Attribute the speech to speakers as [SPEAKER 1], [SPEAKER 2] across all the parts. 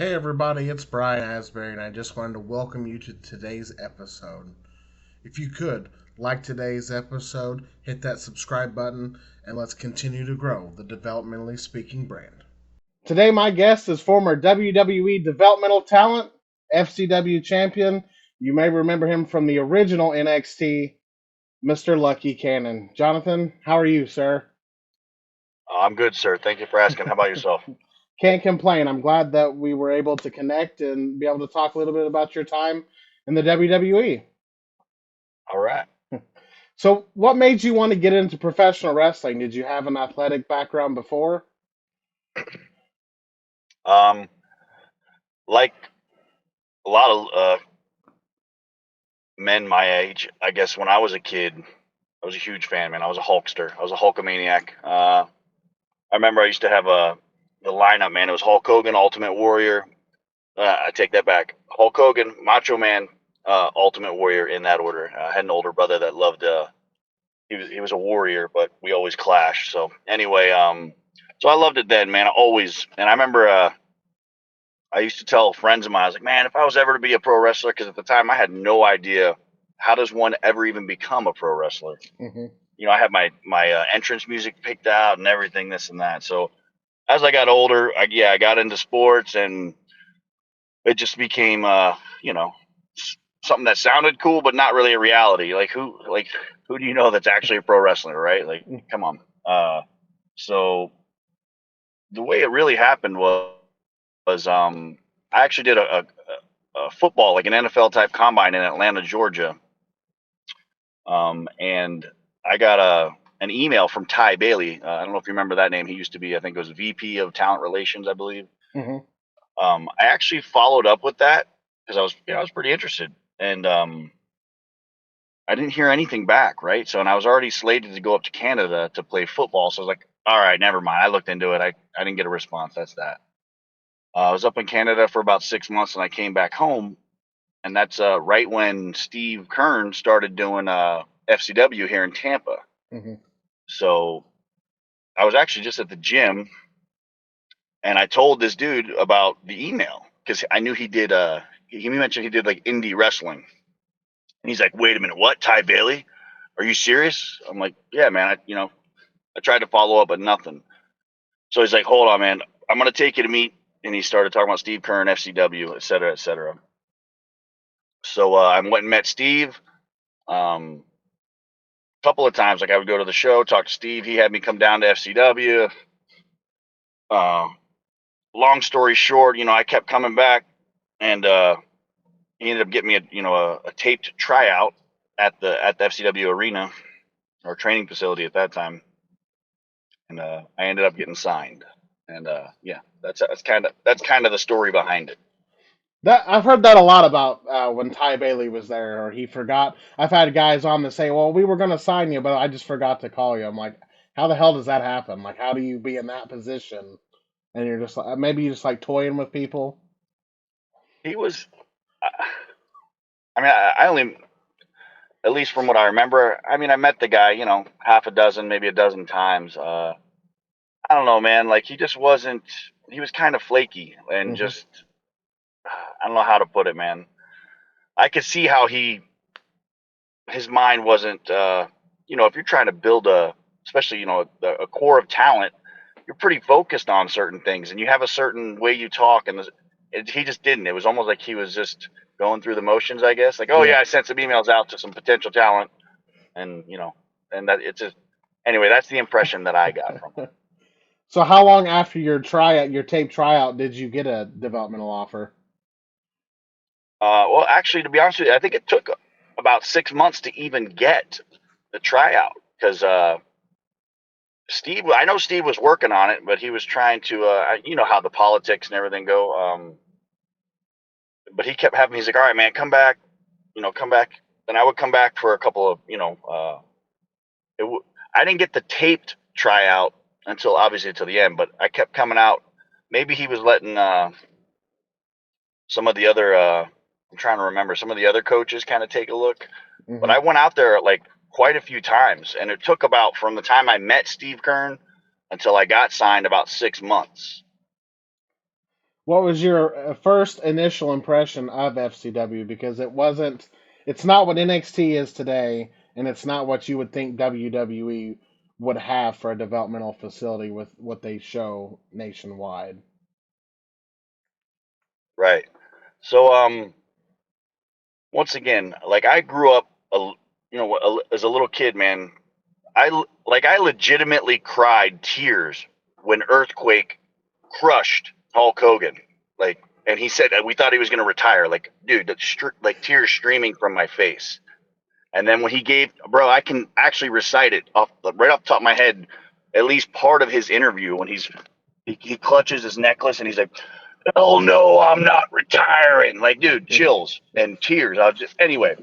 [SPEAKER 1] Hey everybody, it's Brian Asbury, and I just wanted to welcome you to today's episode. If you could, like today's episode, hit that subscribe button, and let's continue to grow the developmentally speaking brand.
[SPEAKER 2] Today, my guest is former WWE developmental talent, FCW champion. You may remember him from the original NXT, Mr. Lucky Cannon. Jonathan, how are you, sir?
[SPEAKER 3] I'm good, sir. Thank you for asking. How about yourself?
[SPEAKER 2] Can't complain. I'm glad that we were able to connect and be able to talk a little bit about your time in the WWE.
[SPEAKER 3] All right.
[SPEAKER 2] So, what made you want to get into professional wrestling? Did you have an athletic background before?
[SPEAKER 3] Um, like a lot of men my age, I guess when I was a kid, I was a huge fan, man. I was a Hulkster. I was a Hulkamaniac. I remember I used to have the lineup, man. It was Hulk Hogan, Ultimate Warrior. I take that back. Hulk Hogan, Macho Man, Ultimate Warrior in that order. I had an older brother that loved. He was a warrior, but we always clashed. So anyway, so I loved it then, man. I always, and I remember. I used to tell friends of mine, I was like, man, if I was ever to be a pro wrestler, because at the time I had no idea how does one ever even become a pro wrestler.
[SPEAKER 2] Hmm.
[SPEAKER 3] I had my entrance music picked out and everything, this and that. So as I got older, I got into sports, and it just became, something that sounded cool, but not really a reality. Who do you know that's actually a pro wrestler, right? Like, come on. So the way it really happened was I actually did a football, like an NFL type combine in Atlanta, Georgia. And I got an email from Ty Bailey. I don't know if you remember that name. He used to be, I think it was VP of Talent Relations, I believe.
[SPEAKER 2] Hmm.
[SPEAKER 3] I actually followed up with that because I was pretty interested, and I didn't hear anything back, right? So, and I was already slated to go up to Canada to play football. So I was like, all right, never mind. I looked into it. I didn't get a response. That's that. I was up in Canada for about 6 months, and I came back home, and that's right when Steve Kern started doing FCW here in Tampa.
[SPEAKER 2] Hmm.
[SPEAKER 3] So I was actually just at the gym, and I told this dude about the email because I knew he did. He mentioned he did like indie wrestling, and he's like, "Wait a minute, what? Ty Bailey? Are you serious?" I'm like, "Yeah, man. I tried to follow up, but nothing." So he's like, "Hold on, man. I'm gonna take you to meet." And he started talking about Steve Kern, FCW, et cetera, et cetera. So I went and met Steve. Um, Couple of times, like I would go to the show, talk to Steve. He had me come down to FCW. Uh, Long story short, I kept coming back, and he ended up getting me a taped tryout at the FCW arena or training facility at that time, and I ended up getting signed. And yeah, that's kind of the story behind it.
[SPEAKER 2] That I've heard that a lot about when Ty Bailey was there, or he forgot. I've had guys on that say, "Well, we were going to sign you, but I just forgot to call you." I'm like, "How the hell does that happen? Like, how do you be in that position and you're just like maybe you just like toying with people?"
[SPEAKER 3] He was, I mean, I only, at least from what I remember, I mean, I met the guy, half a dozen, maybe a dozen times. I don't know, man. Like he just wasn't. He was kind of flaky and
[SPEAKER 2] Hmm.
[SPEAKER 3] just. I don't know how to put it, man. I could see how his mind wasn't. If you're trying to build especially a core of talent, you're pretty focused on certain things, and you have a certain way you talk, and he just didn't. It was almost like he was just going through the motions, I guess. Like, oh
[SPEAKER 2] Yeah.
[SPEAKER 3] yeah, I sent some emails out to some potential talent, and and that it's just. Anyway, that's the impression that I got from him.
[SPEAKER 2] So, how long after your tryout, your tape tryout, did you get a developmental offer?
[SPEAKER 3] Well, actually, to be honest with you, I think it took about 6 months to even get the tryout because Steve. I know Steve was working on it, but he was trying to. You know how the politics and everything go. But he kept having. He's like, "All right, man, come back. Come back." And I would come back for a couple of. I didn't get the taped tryout until obviously until the end, but I kept coming out. Maybe he was letting some of the other. I'm trying to remember some of the other coaches kind of take a look. But
[SPEAKER 2] Hmm.
[SPEAKER 3] I went out there like quite a few times, and it took about from the time I met Steve Kern until I got signed about 6 months.
[SPEAKER 2] What was your first initial impression of FCW? Because it's not what NXT is today, and it's not what you would think WWE would have for a developmental facility with what they show nationwide.
[SPEAKER 3] Right. So once again, like I grew up, as a little kid, man. I legitimately cried tears when Earthquake crushed Hulk Hogan. Like, and he said we thought he was going to retire. Like, dude, like tears streaming from my face. And then when he gave, bro, I can actually recite it right off the top of my head, at least part of his interview when he clutches his necklace and he's like, "Oh no, I'm not retiring." Like, dude, chills and tears. Anyway,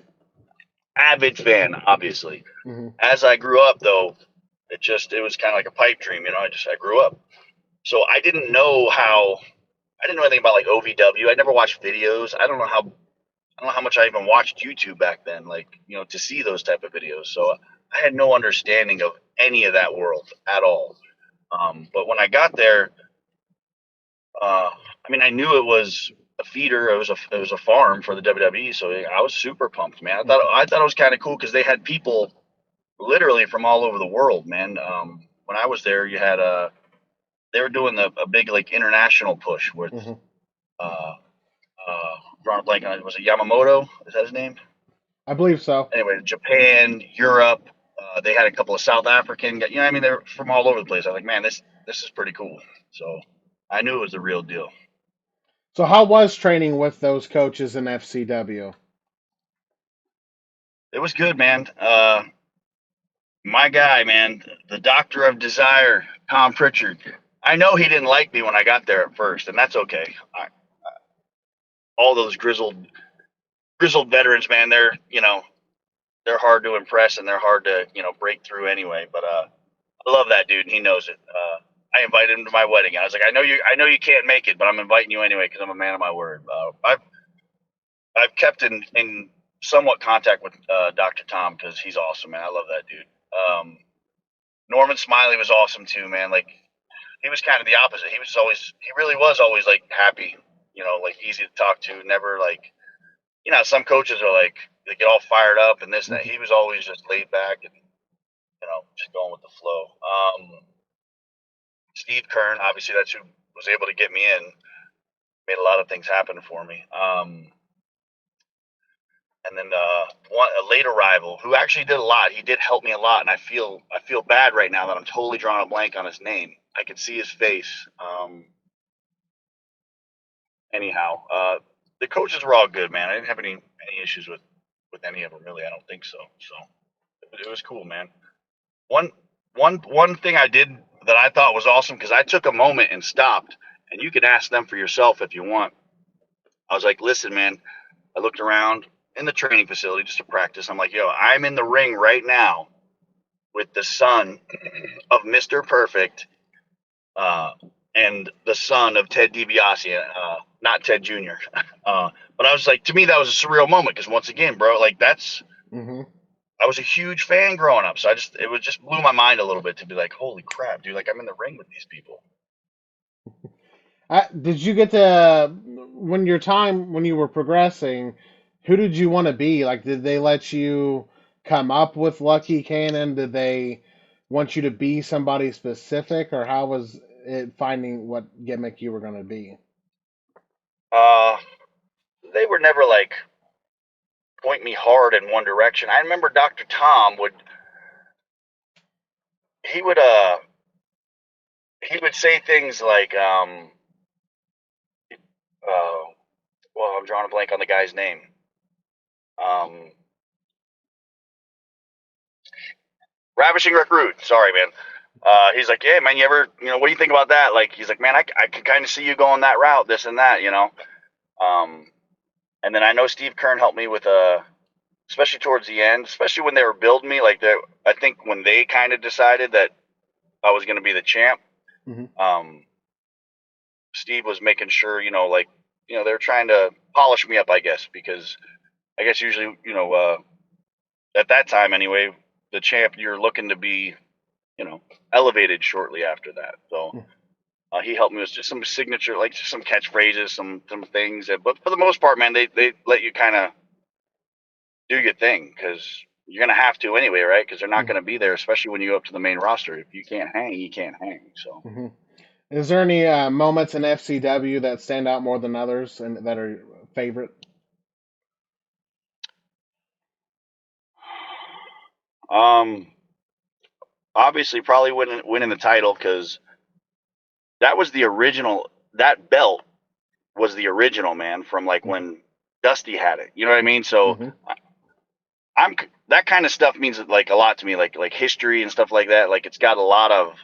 [SPEAKER 3] avid fan, obviously.
[SPEAKER 2] Hmm.
[SPEAKER 3] As I grew up, though, it was kind of like a pipe dream, I grew up, so I didn't know anything about like OVW. I never watched videos. I don't know how much I even watched YouTube back then, like, to see those type of videos. So I had no understanding of any of that world at all. But when I got there, I mean, I knew it was a feeder. It was a farm for the WWE. So I was super pumped, man. I thought it was kind of cool because they had people literally from all over the world, man. When I was there, they were doing a big like international push with
[SPEAKER 2] Hmm.
[SPEAKER 3] uh, drawing a blank on it. Was it Yamamoto? Is that his name?
[SPEAKER 2] I believe so.
[SPEAKER 3] Anyway, Japan, Europe. They had a couple of South African, I mean, they're from all over the place. I was like, man, this is pretty cool. So I knew it was the real deal.
[SPEAKER 2] So how was training with those coaches in FCW?
[SPEAKER 3] It was good, man. My guy, man, the Doctor of Desire, Tom Pritchard. I know he didn't like me when I got there at first, and that's okay. All those grizzled veterans, man, they're hard to impress and they're hard to break through anyway. But I love that dude, and he knows it. I invited him to my wedding. I was like, I know you can't make it, but I'm inviting you anyway because I'm a man of my word. I've kept in somewhat contact with Dr. Tom because he's awesome, man. I love that dude. Norman Smiley was awesome too, man. Like he was kind of the opposite. He really was always like happy, like easy to talk to. Never like, some coaches are like they get all fired up and this and that.
[SPEAKER 2] Hmm.
[SPEAKER 3] He was always just laid back and just going with the flow. Steve Kern, obviously, that's who was able to get me in. Made a lot of things happen for me. And then a late arrival who actually did a lot. He did help me a lot, and I feel bad right now that I'm totally drawing a blank on his name. I could see his face. Anyhow, the coaches were all good, man. I didn't have any issues with any of them really. I don't think so. So it was cool, man. One one thing I did that I thought was awesome because I took a moment and stopped, and you can ask them for yourself if you want. I was like, listen, man. I looked around in the training facility just to practice. I'm like, yo, I'm in the ring right now with the son of Mr. Perfect uh, and the son of Ted DiBiase, not Ted Jr. But I was like, to me, that was a surreal moment because once again, bro, like
[SPEAKER 2] Hmm.
[SPEAKER 3] I was a huge fan growing up. So it was just blew my mind a little bit to be like, holy crap, dude, like I'm in the ring with these people.
[SPEAKER 2] Did you get to when you were progressing? Who did you want to be? Like, did they let you come up with Lucky Cannon? Did they want you to be somebody specific, or how was it finding what gimmick you were going to be?
[SPEAKER 3] Uh, they were never like point me hard in one direction. I remember Dr. Tom he would uh he would say things like uh well, I'm drawing a blank on the guy's name. Um, Ravishing Recruit. Sorry, man. He's like, yeah, man. You ever, what do you think about that? Like, he's like, man, I can kind of see you going that route, this and that. Um, and then I know Steve Kern helped me with especially towards the end, especially when they were building me. Like, I think when they kind of decided that I was going to be the champ,
[SPEAKER 2] Hmm.
[SPEAKER 3] um, Steve was making sure, like, they were trying to polish me up, I guess, because I guess usually, at that time anyway, the champ you're looking to be, you know, elevated shortly after that. So He helped me with just some signature, like just some catchphrases, some things. But for the most part, man, they let you kind of do your thing because you're gonna have to anyway, right? Because they're not
[SPEAKER 2] Mhm.
[SPEAKER 3] gonna be there, especially when you go up to the main roster. If you can't hang, you can't hang. So,
[SPEAKER 2] Mhm. Is there any moments in FCW that stand out more than others and that are favorite?
[SPEAKER 3] um, obviously, probably winning the title because that was the original. That belt was the original, man, from like
[SPEAKER 2] Mhm.
[SPEAKER 3] when Dusty had it. You know what I mean? So
[SPEAKER 2] Mhm.
[SPEAKER 3] I'm that kind of stuff means like a lot to me, like history and stuff like that. Like it's got a lot of,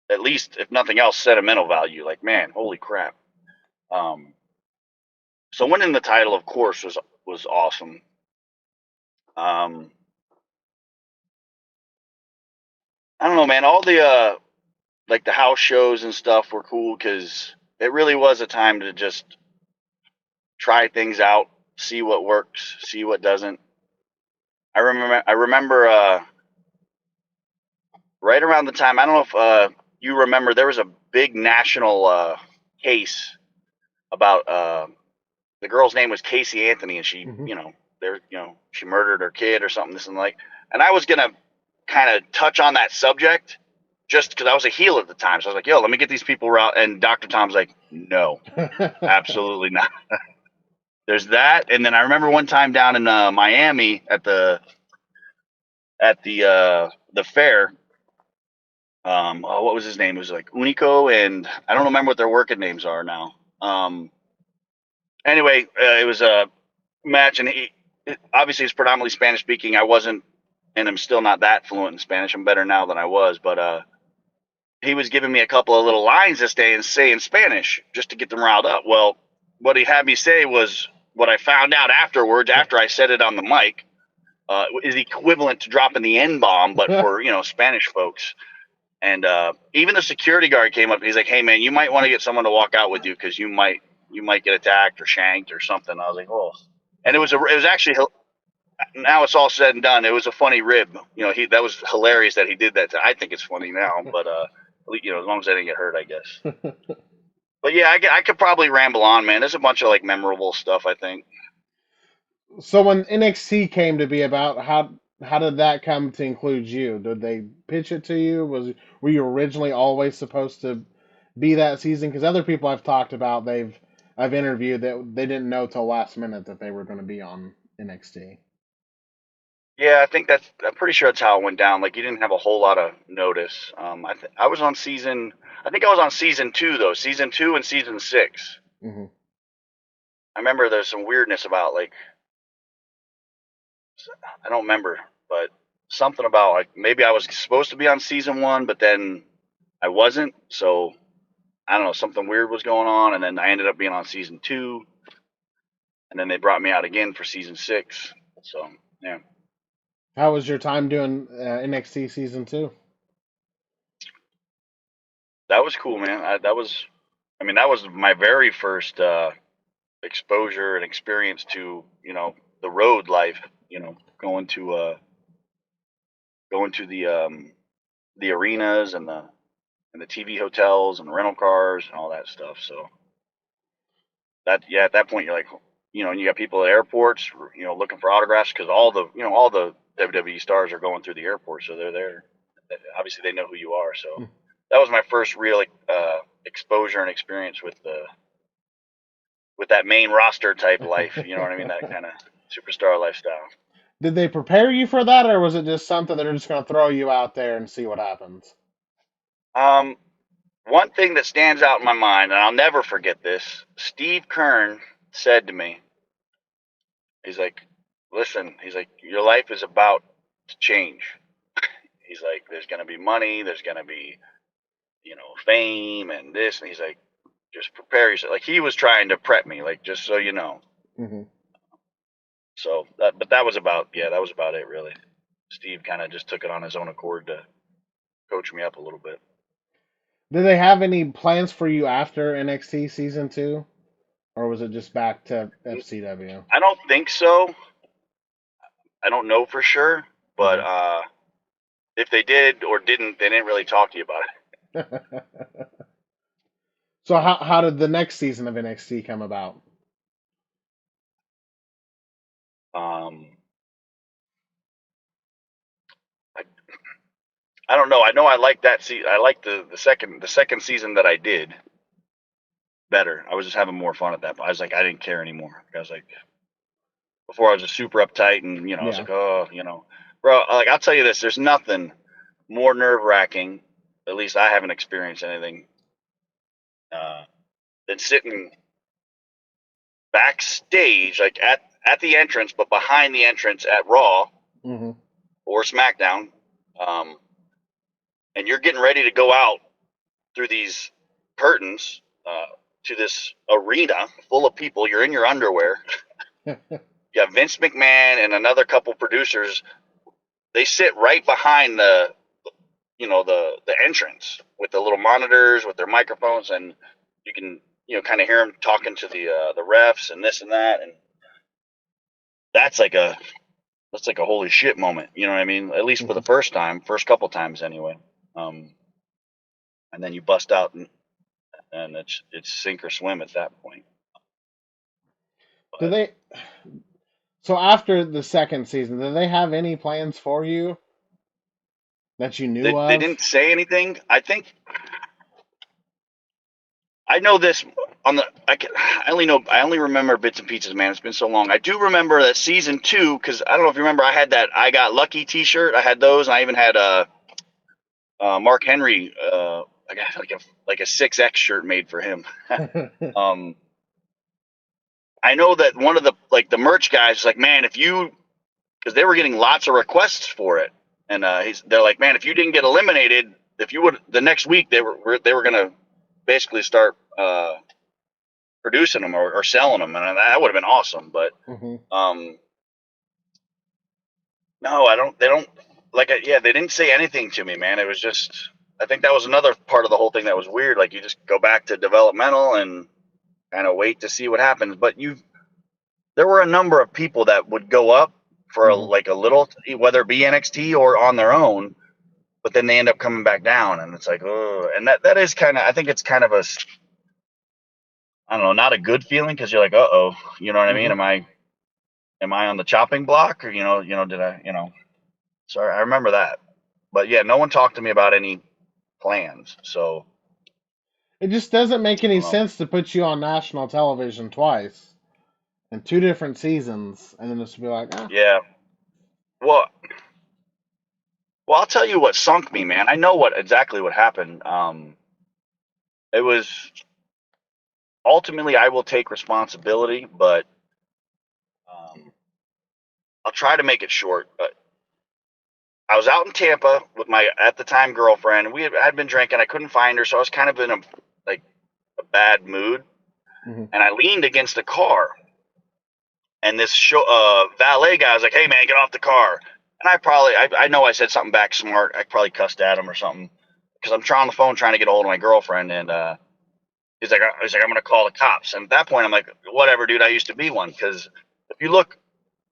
[SPEAKER 3] at least if nothing else, sentimental value. Like, man, holy crap. Um, so winning the title, of course, was awesome. Um, I don't know, man. All the like the house shows and stuff were cool because it really was a time to just try things out, see what works, see what doesn't. I remember right around the time, I don't know if you remember, there was a big national case about the girl's name was Casey Anthony, and she,
[SPEAKER 2] Mhm.
[SPEAKER 3] she murdered her kid or something. This and like, and I was gonna kind of touch on that subject just because I was a heel at the time. So I was like, yo, let me get these people out. And Dr. Tom's like, no, absolutely not. There's that. And then I remember one time down in Miami at the fair. What was his name? It was like Unico, and I don't remember what their working names are now. Anyway, it was a match, and obviously he's predominantly Spanish speaking. I wasn't, and I'm still not that fluent in Spanish. I'm better now than I was, but he was giving me a couple of little lines this day and say in Spanish just to get them riled up. Well, what he had me say was what I found out afterwards, after I said it on the mic, is equivalent to dropping the N bomb, but for Spanish folks. And even the security guard came up and he's like, "Hey man, you might want to get someone to walk out with you because you might get attacked or shanked or something." I was like, "Oh," and it was actually, now it's all said and done, it was a funny rib. He that was hilarious that he did that. I think it's funny now, but as long as I didn't get hurt, I guess. But yeah, I could probably ramble on, man. There's a bunch of like memorable stuff, I think.
[SPEAKER 2] So when NXT came to be about, how did that come to include you? Did they pitch it to you? Were you originally always supposed to be that season? Because other people I've talked about, I've interviewed that they didn't know till last minute that they were going to be on NXT.
[SPEAKER 3] Yeah, I think I'm pretty sure that's how it went down. Like you didn't have a whole lot of notice. I was on season. I think I was on season two though. Season two and season six.
[SPEAKER 2] Hmm.
[SPEAKER 3] I remember there's some weirdness about like, I don't remember, but something about like maybe I was supposed to be on season one, but then I wasn't. So I don't know, something weird was going on, and then I ended up being on season two, and then they brought me out again for season six. So yeah,
[SPEAKER 2] How was your time doing NXT season two?
[SPEAKER 3] that was cool, man. That was my very first exposure and experience to the road life. Going to the arenas and the TV hotels and the rental cars and all that stuff. So that, yeah, at that point you're like, and you got people at airports, looking for autographs because all the WWE stars are going through the airport, so they're there. Obviously, they know who you are. So that was my first real exposure and experience with that main roster type life. You know what I mean? That kind of superstar lifestyle.
[SPEAKER 2] Did they prepare you for that, or was it just something they're just going to throw you out there and see what happens?
[SPEAKER 3] Um, One thing that stands out in my mind, and I'll never forget this, Steve Kern said to me, he's like, listen, he's like, your life is about to change. He's like, there's going to be money, there's going to be, fame and this. And he's like, just prepare yourself. Like he was trying to prep me, like, just so you know.
[SPEAKER 2] Hmm.
[SPEAKER 3] So, but that was about it, really. Steve kind of just took it on his own accord to coach me up a little bit.
[SPEAKER 2] Did they have any plans for you after NXT season two, or was it just back to FCW?
[SPEAKER 3] I don't think so. I don't know for sure, but
[SPEAKER 2] Hmm.
[SPEAKER 3] if they did or didn't, they didn't really talk to you about it.
[SPEAKER 2] So how did the next season of NXT come about?
[SPEAKER 3] Um, I, I don't know. I know I like that. I like the second season that I did better. I was just having more fun at that point. I was like, I didn't care anymore. I was like, before I was just super uptight, and I was
[SPEAKER 2] Yeah.
[SPEAKER 3] like, oh, bro. Like, I'll tell you this: there's nothing more nerve wracking. At least I haven't experienced anything uh, than sitting backstage, like at the entrance, but behind the entrance at Raw
[SPEAKER 2] Hmm.
[SPEAKER 3] or SmackDown, um, and you're getting ready to go out through these curtains to this arena full of people. You're in your underwear. You have Vince McMahon and another couple producers. They sit right behind the entrance with the little monitors with their microphones, and you can kind of hear them talking to the refs and this and that, and that's like a holy shit moment. You know what I mean? At least for the first couple times anyway. Um, and then you bust out, and it's sink or swim at that point.
[SPEAKER 2] Do
[SPEAKER 3] But
[SPEAKER 2] they? So after the second season, did they have any plans for you that you knew
[SPEAKER 3] they
[SPEAKER 2] of?
[SPEAKER 3] didn't say anything. I know this on the. I only remember bits and pieces, man. It's been so long. I do remember that season 2 because I don't know if you remember. I had that "I Got Lucky" T-shirt. I had those, and I even had Mark Henry. I got like a 6X shirt made for him. um, I know that one of the merch guys was like, man, if you, because they were getting lots of requests for it, and they're like, man, if you didn't get eliminated, if you would the next week they were gonna basically start producing them or selling them, and that would have been awesome. But
[SPEAKER 2] Hmm.
[SPEAKER 3] um, no, I don't. They don't yeah, they didn't say anything to me, man. It was just. I think that was another part of the whole thing that was weird. Like you just go back to developmental and kind of wait to see what happens. But there were a number of people that would go up for
[SPEAKER 2] Hmm.
[SPEAKER 3] like a little, whether it be NXT or on their own, but then they end up coming back down, and it's like, oh, and that is kind of, I think it's kind of I don't know, not a good feeling because you're like, oh, you know what I mean?
[SPEAKER 2] Hmm.
[SPEAKER 3] Am I on the chopping block, or did I, So I remember that, but yeah, no one talked to me about any plans, so
[SPEAKER 2] It just doesn't make
[SPEAKER 3] I
[SPEAKER 2] any
[SPEAKER 3] don't know.
[SPEAKER 2] sense to put you on national television twice in two different seasons, and then just be like, ah.
[SPEAKER 3] Yeah, well, I'll tell you what sunk me, man. I know exactly what happened. It was ultimately I will take responsibility, but um, I'll try to make it short. But I was out in Tampa with my at the time girlfriend, and we had been drinking. I couldn't find her, so I was kind of in like a bad mood,
[SPEAKER 2] Hmm.
[SPEAKER 3] and I leaned against a car, and this valet guy was like, "Hey man, get off the car." And I know I said something back smart. I probably cussed at him or something because I'm trying on the phone trying to get a hold of my girlfriend, and he's like, I'm gonna call the cops. And at that point, I'm like, whatever, dude. I used to be one because if you look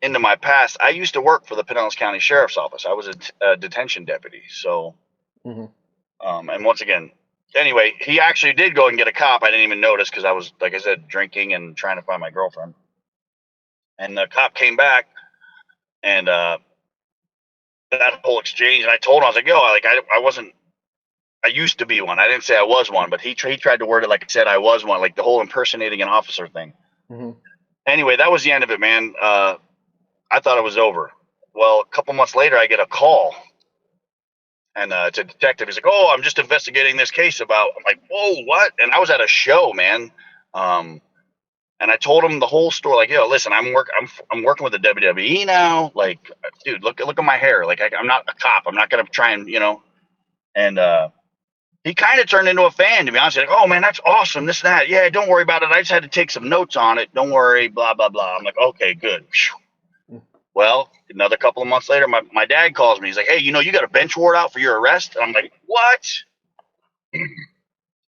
[SPEAKER 3] into my past, I used to work for the Pinellas County Sheriff's Office. I was a detention deputy. So,
[SPEAKER 2] Hmm.
[SPEAKER 3] and once again, anyway, he actually did go and get a cop. I didn't even notice because I was, like I said, drinking and trying to find my girlfriend. And the cop came back, and that whole exchange. And I told him, I was like, yo, I wasn't. I used to be one. I didn't say I was one, but he tried to word it like I said I was one, like the whole impersonating an officer thing.
[SPEAKER 2] Hmm.
[SPEAKER 3] Anyway, that was the end of it, man. I thought it was over. Well, a couple months later, I get a call, and it's a detective. He's like, "Oh, I'm just investigating this case about." I'm like, "Whoa, what?" And I was at a show, man. Um, and I told him the whole story. Like, yo, listen, I'm working with the WWE now. Like, dude, look at my hair. Like, I'm not a cop. I'm not gonna try and And he kind of turned into a fan, to be honest. He's like, "Oh man, that's awesome. This and that. Yeah, don't worry about it. I just had to take some notes on it. Don't worry. Blah blah blah." I'm like, "Okay, good." Well, another couple of months later, my dad calls me. He's like, "Hey, you got a bench warrant out for your arrest?" And I'm like, "What?"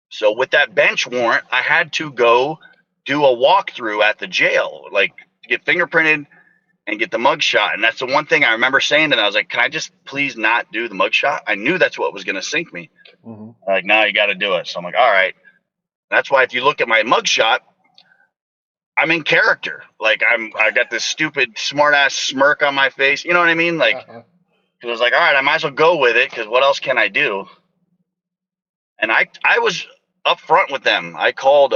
[SPEAKER 3] So with that bench warrant, I had to go do a walkthrough at the jail, like get fingerprinted and get the mug shot. And that's the one thing I remember saying to them. I was like, "Can I just please not do the mug shot?" I knew that's what was going to sink me.
[SPEAKER 2] Hmm.
[SPEAKER 3] Like, "No, you got to do it." So I'm like, "All right." That's why if you look at my mugshot, I'm in character. Like I got this stupid smart ass smirk on my face. You know what I mean? Like, because I was like, all right, I might as well go with it because what else can I do? And I was upfront with them. I called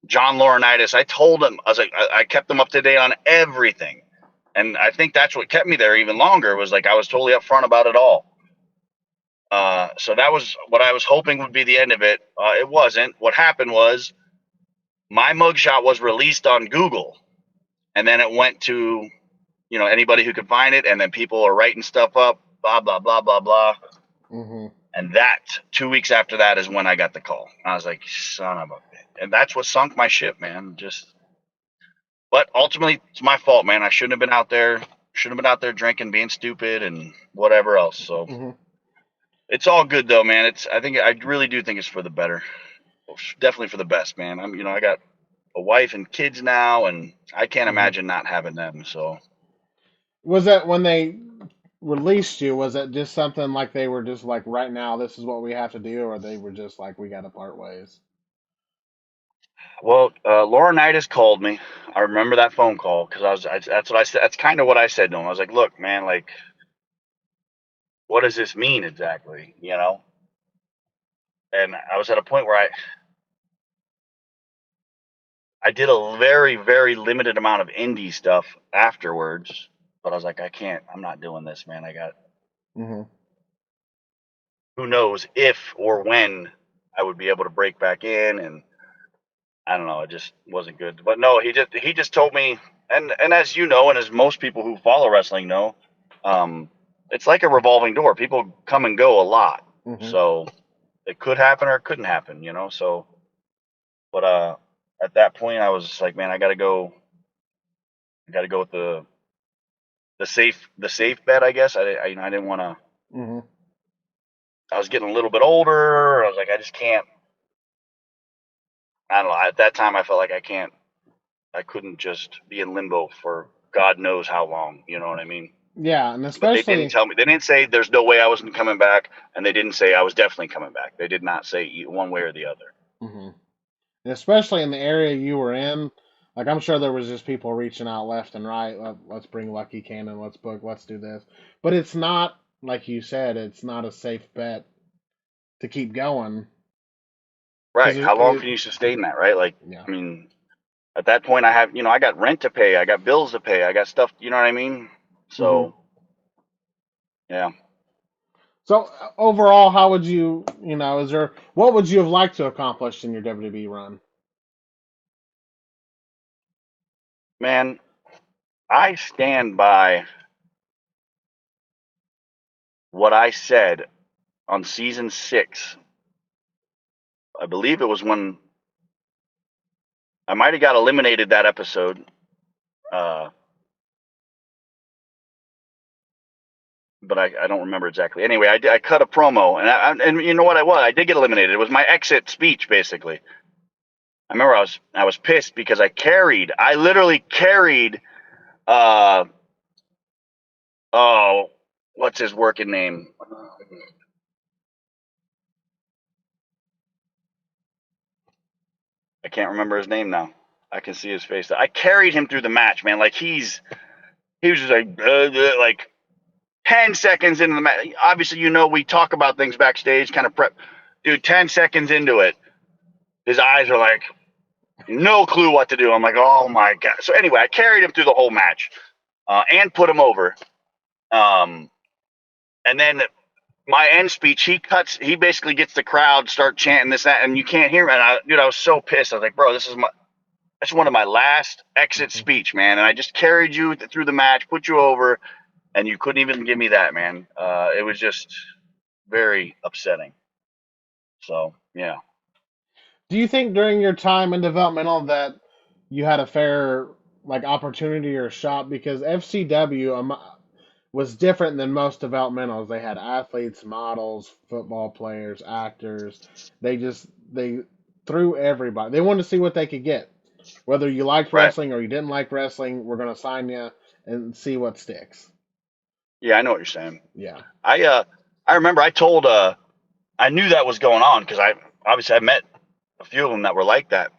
[SPEAKER 3] John Laurinaitis. I told him, I was like, I kept them up to date on everything. And I think that's what kept me there even longer was like I was totally upfront about it all. So that was what I was hoping would be the end of it. It wasn't. What happened was my mugshot was released on Google, and then it went to anybody who could find it, and then people are writing stuff up, blah blah blah blah blah.
[SPEAKER 2] Mm-hmm.
[SPEAKER 3] And that 2 weeks after that is when I got the call. I was like, son of a bitch. And that's what sunk my ship, man. But ultimately, it's my fault, man. I shouldn't have been out there. Shouldn't have been out there drinking, being stupid, and whatever else. So
[SPEAKER 2] Mm-hmm.
[SPEAKER 3] it's all good though, man. I really do think it's for the better. Definitely for the best, man. I got a wife and kids now, and I can't
[SPEAKER 2] Mm-hmm.
[SPEAKER 3] imagine not having them. So
[SPEAKER 2] Was that when they released you? Was it just something like they were just like, right now, this is what we have to do, or they were just like, we got to part ways?
[SPEAKER 3] well, Laurinaitis called me. I remember that phone call because that's what I said. That's kind of what I said to him. I was like, look, man, like, what does this mean exactly? And I was at a point where I did a very, very limited amount of indie stuff afterwards, but I was like, I'm not doing this, man. I got,
[SPEAKER 2] Mm-hmm.
[SPEAKER 3] who knows if or when I would be able to break back in. And I don't know, it just wasn't good. But no, he just told me, and as you know, and as most people who follow wrestling know, um, it's like a revolving door. People come and go a lot.
[SPEAKER 2] Mm-hmm.
[SPEAKER 3] So it could happen or it couldn't happen. So, but at that point, I was just like, man, I got to go. I got to go with the safe bet, I guess. I didn't want to.
[SPEAKER 2] Mm-hmm.
[SPEAKER 3] I was getting a little bit older. I was like, I just can't. I don't know. At that time, I felt like I can't. I couldn't just be in limbo for God knows how long. You know what I mean?
[SPEAKER 2] Yeah, and
[SPEAKER 3] But they didn't
[SPEAKER 2] especially.
[SPEAKER 3] tell me. They didn't say there's no way I wasn't coming back, and they didn't say I was definitely coming back. They did not say one way or the other.
[SPEAKER 2] Mm-hmm. And especially in the area you were in, like I'm sure there was just people reaching out left and right. Let's bring Lucky Cannon. Let's book. Let's do this. But it's not like you said. It's not a safe bet to keep going because
[SPEAKER 3] Right? How long can you sustain that? Right? Like,
[SPEAKER 2] yeah.
[SPEAKER 3] I mean, at that point, I got rent to pay, I got bills to pay, I got stuff. You know what I mean?
[SPEAKER 2] Mm-hmm.
[SPEAKER 3] So yeah,
[SPEAKER 2] So overall, how would is there what would you have liked to accomplish in your WWE run?
[SPEAKER 3] man, I stand by what I said on season 6. I believe it was when I might have got eliminated that episode. Uh, but I don't remember exactly. Anyway, I cut a promo, and you know what I was? I did get eliminated. It was my exit speech, basically. I remember I was pissed because I literally carried, uh, oh, what's his working name? I can't remember his name now. I can see his face. I carried him through the match, man. Like he was just like 10 seconds into the match. Obviously, we talk about things backstage, kind of prep. Dude, 10 seconds into it, his eyes are like no clue what to do. I'm like, oh my god. So anyway, I carried him through the whole match, and put him over. Um, and then my end speech, he basically gets the crowd start chanting this, that, and you can't hear him. And I was so pissed. I was like, bro, that's one of my last exit
[SPEAKER 2] Mm-hmm.
[SPEAKER 3] speech, man. And I just carried you through the match, put you over, and you couldn't even give me that, man. It was just very upsetting. So yeah,
[SPEAKER 2] Do you think during your time in developmental that you had a fair like opportunity or shot because FCW was different than most developmentals. They had athletes, models, football players, actors. They threw everybody. They wanted to see what they could get. Whether you liked
[SPEAKER 3] right.
[SPEAKER 2] wrestling or you didn't like wrestling, we're gonna sign you and see what sticks.
[SPEAKER 3] Yeah, I know what you're saying.
[SPEAKER 2] Yeah.
[SPEAKER 3] I remember I told I knew that was going on because I met. a few of them that were like that.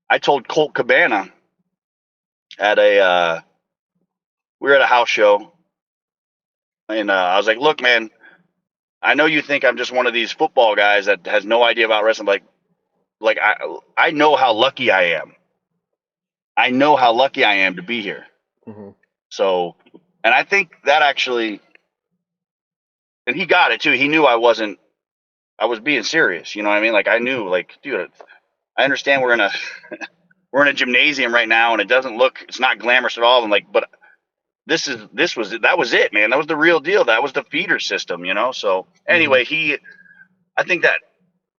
[SPEAKER 3] I told Colt Cabana at we were at a house show, and I was like, "Look, man, I know you think I'm just one of these football guys that has no idea about wrestling. Like I know how lucky I am. I know how lucky I am to be here.
[SPEAKER 2] Mm-hmm.
[SPEAKER 3] So, and I think that actually, and he got it too. He knew I was being serious. You know what I mean? Like I knew, like, dude, I understand we're in a we're in a gymnasium right now, and it's not glamorous at all. And like, but that was it, man. That was the real deal. That was the feeder system, you know. So anyway, I think that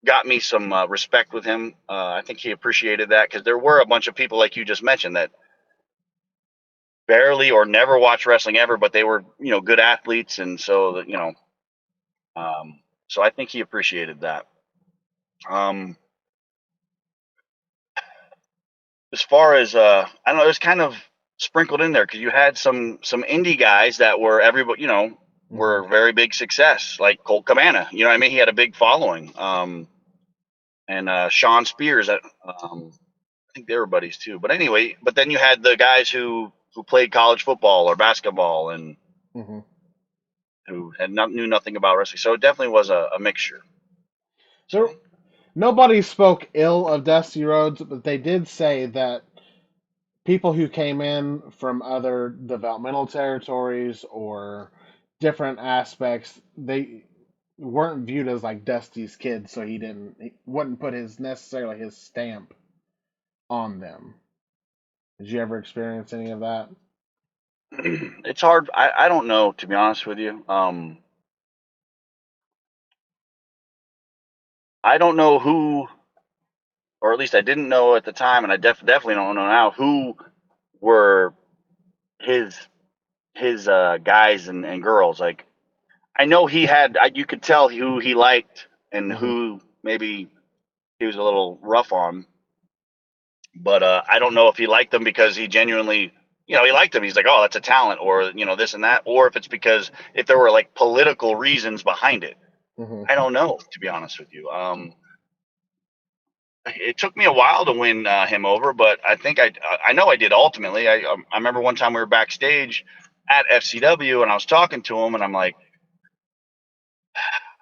[SPEAKER 3] got me some respect with him. I think he appreciated that because there were a bunch of people like you just mentioned that barely or never watched wrestling ever, but they were, good athletes, and so so I think he appreciated that. Um, as far as I don't know, it was kind of sprinkled in there because you had some indie guys that were everybody, were very big success, like Colt Cabana. You know what I mean? He had a big following. And Sean Spears, I think they were buddies too. But anyway, but then you had the guys who played college football or basketball and who knew nothing about wrestling. So it definitely was a mixture.
[SPEAKER 2] There,
[SPEAKER 3] So
[SPEAKER 2] nobody spoke ill of Dusty Rhodes, but they did say that people who came in from other developmental territories or different aspects, they weren't viewed as like Dusty's kids, so he wouldn't put necessarily his stamp on them. Did you ever experience any of that?
[SPEAKER 3] it's hard. I don't know, to be honest with you. I don't know who, or at least I didn't know at the time, and I definitely don't know now who were his guys and girls. Like I know he had, you could tell who he liked and
[SPEAKER 2] Hmm.
[SPEAKER 3] who maybe he was a little rough on. But I don't know if he liked them because he genuinely, he liked them. He's like, oh, that's a talent, or this and that, or if there were like political reasons behind it.
[SPEAKER 2] Hmm.
[SPEAKER 3] I don't know, to be honest with you. It took me a while to win him over, but I think I know I did ultimately. I remember one time we were backstage at FCW and I was talking to him and I'm like,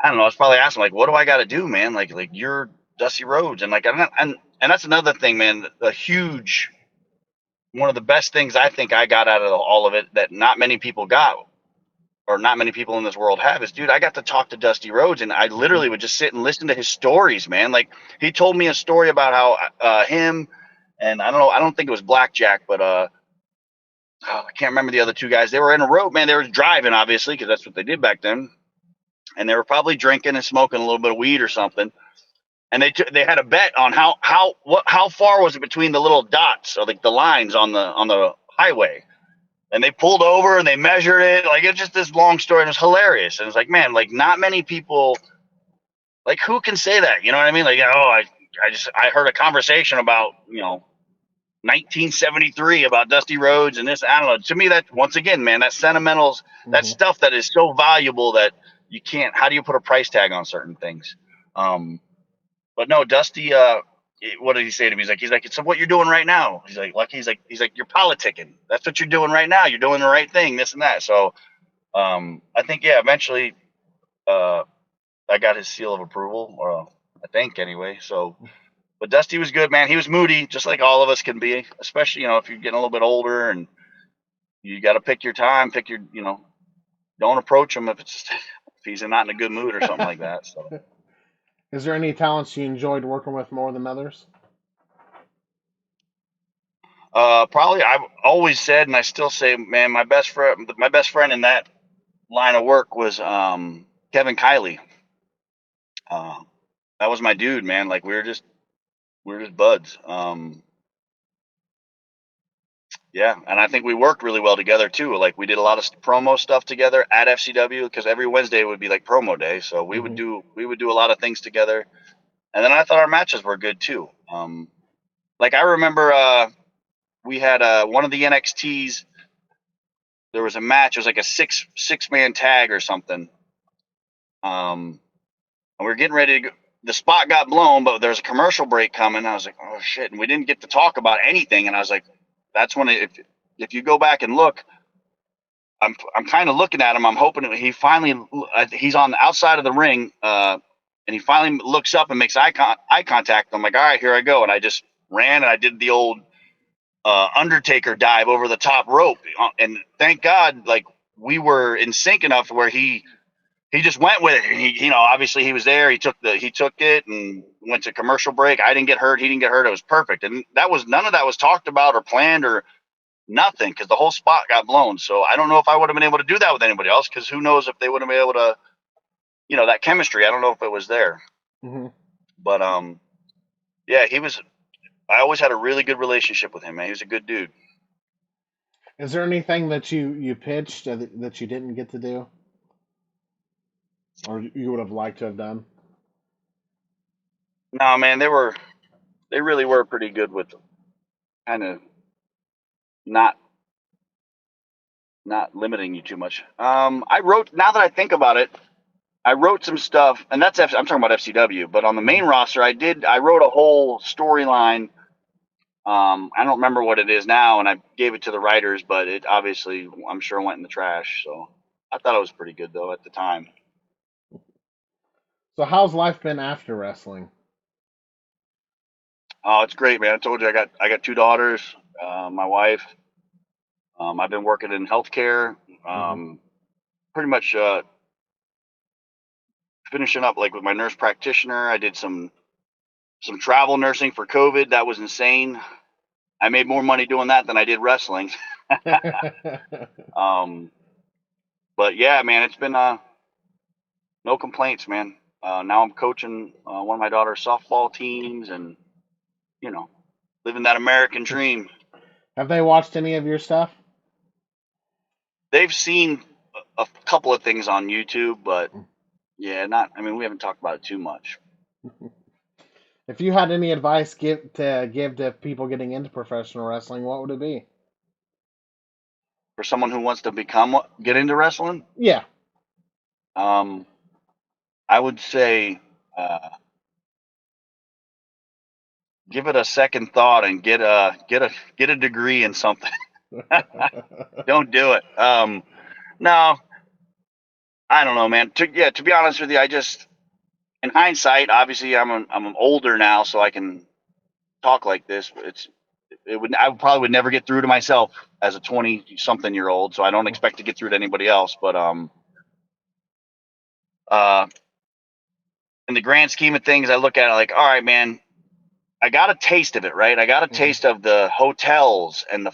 [SPEAKER 3] I don't know. I was probably asking like, what do I got to do, man? Like you're Dusty Rhodes, and like, and that's another thing, man. A huge one of the best things I think I got out of all of it that not many people got, or not many people in this world have, is, dude, I got to talk to Dusty Rhodes, and I literally would just sit and listen to his stories, man. Like he told me a story about how him and I don't know, I don't think it was Blackjack, but I can't remember the other two guys. They were in a road, man. They were driving, obviously, because that's what they did back then, and they were probably drinking and smoking a little bit of weed or something. And they had a bet on how far was it between the little dots or like the lines on the highway. And they pulled over and they measured it. Like it's just this long story, and it's hilarious. And it's like, man, like not many people, like who can say that? You know what I mean? Like, oh, I heard a conversation about 1973 about Dusty Rhodes and this. I don't know. To me, that once again, man, that sentimentals, that
[SPEAKER 2] Hmm.
[SPEAKER 3] stuff that is so valuable that you can't. How do you put a price tag on certain things? But no, Dusty. What did he say to me? He's like, it's what you're doing right now. He's like, you're politicking. That's what you're doing right now. You're doing the right thing. This and that. So, I think, yeah, eventually, uh, I got his seal of approval, or I think anyway. So, but Dusty was good, man. He was moody, just like all of us can be, especially if you're getting a little bit older and you got to pick your time, don't approach him if he's not in a good mood or something like that. So.
[SPEAKER 2] Is there any talents you enjoyed working with more than others?
[SPEAKER 3] Probably I've always said, and I still say, man, my best friend in that line of work was Kevin Kiley. Uh, that was my dude, man. Like we were just buds. Yeah, and I think we worked really well together too. Like we did a lot of promo stuff together at FCW because every Wednesday would be like promo day, so we would
[SPEAKER 2] Hmm.
[SPEAKER 3] do a lot of things together. And then I thought our matches were good too. Like I remember we had one of the NXTs. There was a match. It was like a six man tag or something. And we were getting ready to go. the spot got blown, but there's a commercial break coming. I was like, oh shit, and we didn't get to talk about anything. And I was like, that's when if you go back and look, I'm kind of looking at him. I'm hoping he finally he's on the outside of the ring, and he finally looks up and makes eye contact. I'm like, all right, here I go, and I just ran and I did the old Undertaker dive over the top rope, and thank God, like we were in sync enough where he just went with it. And he, obviously he was there. He took it and went to commercial break. I didn't get hurt. He didn't get hurt. It was perfect. And none of that was talked about or planned or nothing, because the whole spot got blown. So I don't know if I would have been able to do that with anybody else, because who knows if they would have been able to, that chemistry. I don't know if it was there.
[SPEAKER 2] Mm-hmm.
[SPEAKER 3] But yeah, I always had a really good relationship with him, man. He was a good dude.
[SPEAKER 2] Is there anything that you pitched that you didn't get to do, or you would have liked to have done?
[SPEAKER 3] No, man, they really were pretty good with kind of not limiting you too much. I wrote, now that I think about it, I wrote some stuff, and I'm talking about FCW, but on the main roster, I wrote a whole storyline. I don't remember what it is now, and I gave it to the writers, but it obviously, I'm sure, went in the trash. So I thought it was pretty good though at the time.
[SPEAKER 2] So how's life been after wrestling?
[SPEAKER 3] Oh, it's great, man. I told you I got two daughters, my wife. I've been working in healthcare,
[SPEAKER 2] Mm-hmm.
[SPEAKER 3] pretty much finishing up like with my nurse practitioner. I did some travel nursing for COVID. That was insane. I made more money doing that than I did wrestling. Um, but yeah, man, it's been no complaints, man. Now I'm coaching one of my daughter's softball teams, and you know, living that American dream.
[SPEAKER 2] Have they watched any of your stuff?
[SPEAKER 3] They've seen a couple of things on YouTube, but yeah, not. I mean, we haven't talked about it too much.
[SPEAKER 2] If you had any advice give to people getting into professional wrestling, what would it be?
[SPEAKER 3] For someone who wants to get into wrestling,
[SPEAKER 2] Yeah.
[SPEAKER 3] um, I would say give it a second thought and get a degree in something. Don't do it. No, I don't know, man. To be honest with you, I just, in hindsight, obviously I'm older now, so I can talk like this. I probably would never get through to myself as a 20 something year old, so I don't expect to get through to anybody else. But uh, in the grand scheme of things, I look at it like, all right, man, I got a taste of it, right? I got a
[SPEAKER 2] Mm-hmm.
[SPEAKER 3] taste of the hotels and the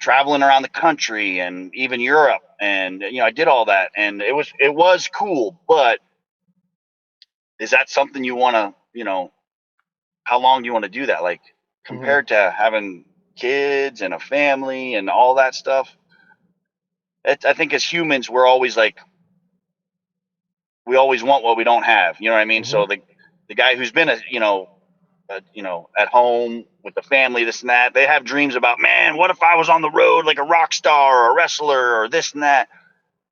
[SPEAKER 3] traveling around the country and even Europe, and I did all that, and it was cool. But is that something you want to, how long do you want to do that? Like,
[SPEAKER 2] Mm-hmm.
[SPEAKER 3] compared to having kids and a family and all that stuff, I think as humans we're always like, we always want what we don't have. You know what I mean?
[SPEAKER 2] Mm-hmm.
[SPEAKER 3] So the guy who's been at home with the family, this and that, they have dreams about, man, what if I was on the road like a rock star or a wrestler or this and that.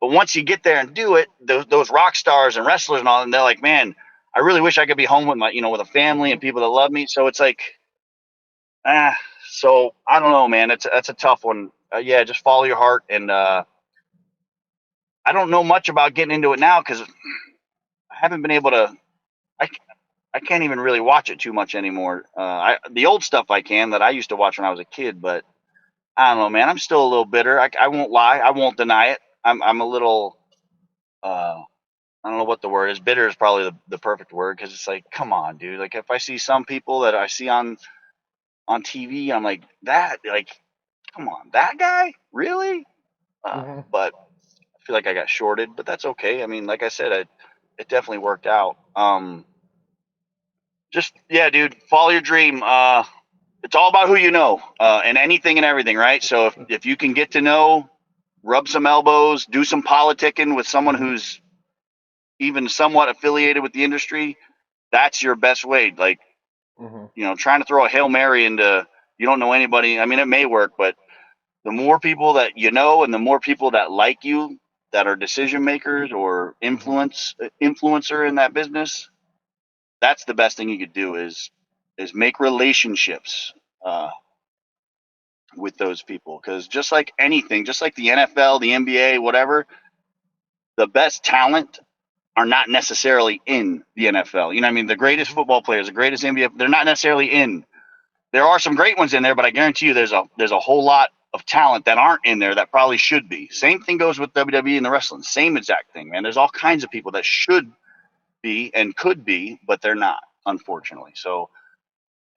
[SPEAKER 3] But once you get there and do it, those rock stars and wrestlers and all, and they're like, man, I really wish I could be home with with a family
[SPEAKER 2] Mm-hmm.
[SPEAKER 3] and people that love me. So it's like, ah, so I don't know, man. That's a tough one. Yeah, just follow your heart. And I don't know much about getting into it now because I haven't been able to. I, I can't even really watch it too much anymore. The old stuff I can, that I used to watch when I was a kid, but I don't know, man. I'm still a little bitter. I won't lie. I won't deny it. I'm a little. I don't know what the word is. Bitter is probably the perfect word, because it's like, come on, dude. Like, if I see some people that I see on TV, I'm like, that, like, come on, that guy, really?
[SPEAKER 2] Mm-hmm.
[SPEAKER 3] But I feel like I got shorted, but that's okay. I mean, like I said, it definitely worked out. Just, yeah, dude, follow your dream. It's all about who you know, and anything and everything, right? So if you can get to know, rub some elbows, do some politicking with someone
[SPEAKER 2] Mm-hmm.
[SPEAKER 3] who's even somewhat affiliated with the industry, that's your best way. Like,
[SPEAKER 2] Mm-hmm.
[SPEAKER 3] trying to throw a Hail Mary into, you don't know anybody. I mean, it may work, but the more people that you know and the more people that like you, that are decision makers or
[SPEAKER 2] Mm-hmm.
[SPEAKER 3] influencer in that business, that's the best thing you could do is make relationships with those people, because just like anything, just like the NFL, the NBA, whatever, the best talent are not necessarily in the NFL. You know what I mean? The greatest football players, the greatest NBA, they're not necessarily in. There are some great ones in there, but I guarantee you there's a whole lot of talent that aren't in there that probably should be. Same thing goes with WWE and the wrestling. Same exact thing, man. There's all kinds of people that should be and could be, but they're not, unfortunately. So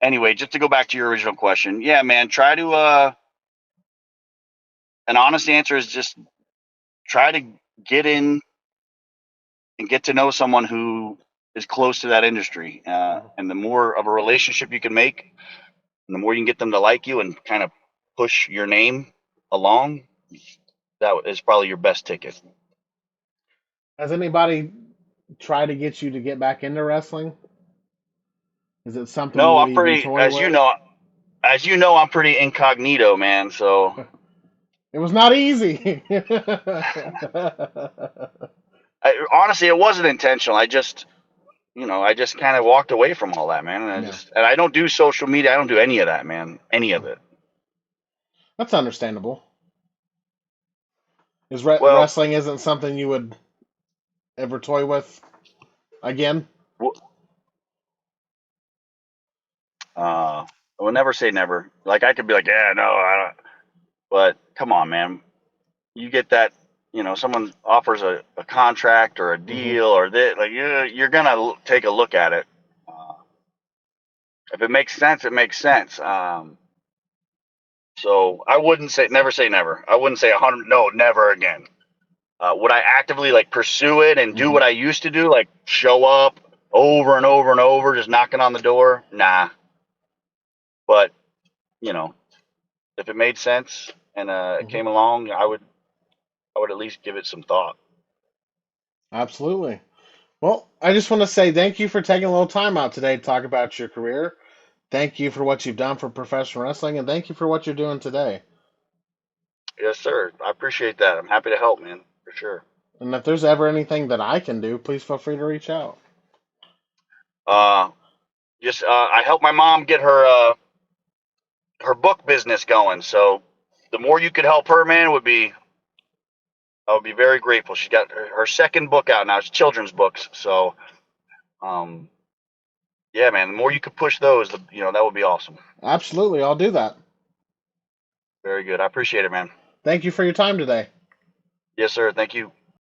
[SPEAKER 3] anyway, just to go back to your original question, yeah, man, try to an honest answer is just try to get in and get to know someone who is close to that industry. And the more of a relationship you can make, and the more you can get them to like you and kind of push your name along, that is probably your best ticket.
[SPEAKER 2] Has anybody tried to get you to get back into wrestling? Is it something
[SPEAKER 3] No,
[SPEAKER 2] you would
[SPEAKER 3] I'm
[SPEAKER 2] even
[SPEAKER 3] pretty,
[SPEAKER 2] toy with?
[SPEAKER 3] as you know, I'm pretty incognito, man. So
[SPEAKER 2] It was not easy.
[SPEAKER 3] honestly, it wasn't intentional. I just, I just kind of walked away from all that, man. And
[SPEAKER 2] Yeah,
[SPEAKER 3] I don't do social media. I don't do any of that, man. Any of it.
[SPEAKER 2] that's understandable. Is
[SPEAKER 3] Well,
[SPEAKER 2] wrestling isn't something you would ever toy with again?
[SPEAKER 3] I will never say never. Like I could be like, yeah, no, I don't. But come on, man. You get that, someone offers a contract or a
[SPEAKER 2] Hmm.
[SPEAKER 3] deal or this, like you're gonna take a look at it. Uh, if it makes sense, it makes sense. So I wouldn't say never. I wouldn't say 100. No, never again. Would I actively like pursue it and do
[SPEAKER 2] Hmm.
[SPEAKER 3] what I used to do, like show up over and over and over, just knocking on the door? Nah. But you know, if it made sense and it
[SPEAKER 2] Hmm.
[SPEAKER 3] came along, I would at least give it some thought.
[SPEAKER 2] Absolutely. Well, I just want to say thank you for taking a little time out today to talk about your career. Thank you for what you've done for professional wrestling, and thank you for what you're doing today.
[SPEAKER 3] Yes, sir. I appreciate that. I'm happy to help, man, for sure.
[SPEAKER 2] And if there's ever anything that I can do, please feel free to reach out.
[SPEAKER 3] Uh, just I helped my mom get her book business going. So the more you could help her, man, I would be very grateful. She's got her second book out now. It's children's books. So um, yeah, man, the more you could push those, that would be awesome.
[SPEAKER 2] Absolutely, I'll do that.
[SPEAKER 3] Very good. I appreciate it, man.
[SPEAKER 2] Thank you for your time today.
[SPEAKER 3] Yes, sir. Thank you.